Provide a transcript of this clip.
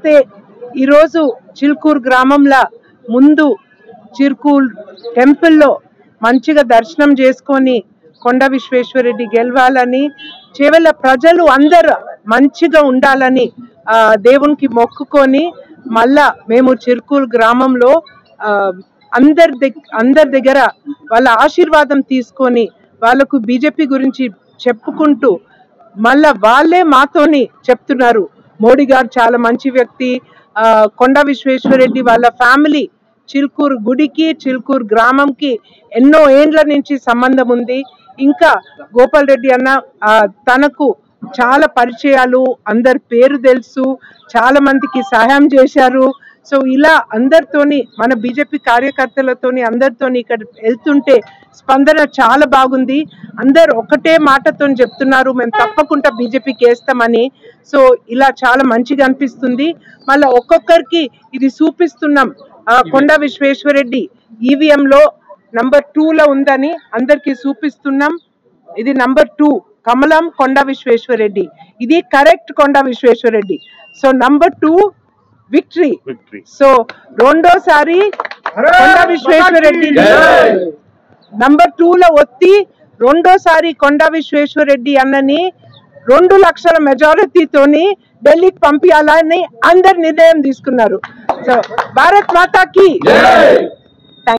నమస్తే ఈ రోజు చిల్కూరు గ్రామంలో ముందు చిల్కూరు టెంపుల్లో మంచిగా దర్శనం చేసుకొని కొండ విశ్వేశ్వరరెడ్డి గెలవాలని చేవెళ్ళ ప్రజలు అందరూ మంచిగా ఉండాలని దేవునికి మొక్కుకొని మళ్ళా మేము చిల్కూరు గ్రామంలో అందరి దగ్గర వాళ్ళ ఆశీర్వాదం తీసుకొని వాళ్ళకు బీజేపీ గురించి చెప్పుకుంటూ మళ్ళా వాళ్ళే మాతోని చెప్తున్నారు మోడీ గారు చాలా మంచి వ్యక్తి కొండ విశ్వేశ్వరరెడ్డి వాళ్ళ ఫ్యామిలీ చిల్కూరు గుడికి చిల్కూరు గ్రామంకి ఎన్నో ఏండ్ల నుంచి సంబంధం ఉంది ఇంకా గోపాల్ రెడ్డి అన్న తనకు చాలా పరిచయాలు అందరి పేరు తెలుసు చాలా మందికి సహాయం చేశారు సో ఇలా అందరితోని మన బీజేపీ కార్యకర్తలతోని అందరితోని ఇక్కడ వెళ్తుంటే స్పందన చాలా బాగుంది అందరు ఒకటే మాటతో చెప్తున్నారు మేము తప్పకుండా బీజేపీకి వేస్తామని సో ఇలా చాలా మంచిగా అనిపిస్తుంది మళ్ళీ ఒక్కొక్కరికి ఇది చూపిస్తున్నాం కొండ విశ్వేశ్వరరెడ్డి ఈవీఎంలో నంబర్ 2లో ఉందని అందరికి చూపిస్తున్నాం ఇది నంబర్ 2 కమలం కొండ విశ్వేశ్వరరెడ్డి ఇది correct Konda Vishweshwar Reddy so number 2 victory so రెండోసారి కొండ విశ్వేశ్వరరెడ్డి నంబర్ 2లో ఒత్తి రెండోసారి కొండ విశ్వేశ్వరరెడ్డి అన్నని 2 లక్షల మెజారిటీతోని ఢిల్లీకి పంపించాలని అందరు నిర్ణయం తీసుకున్నారు సో భారత్ మాతాకి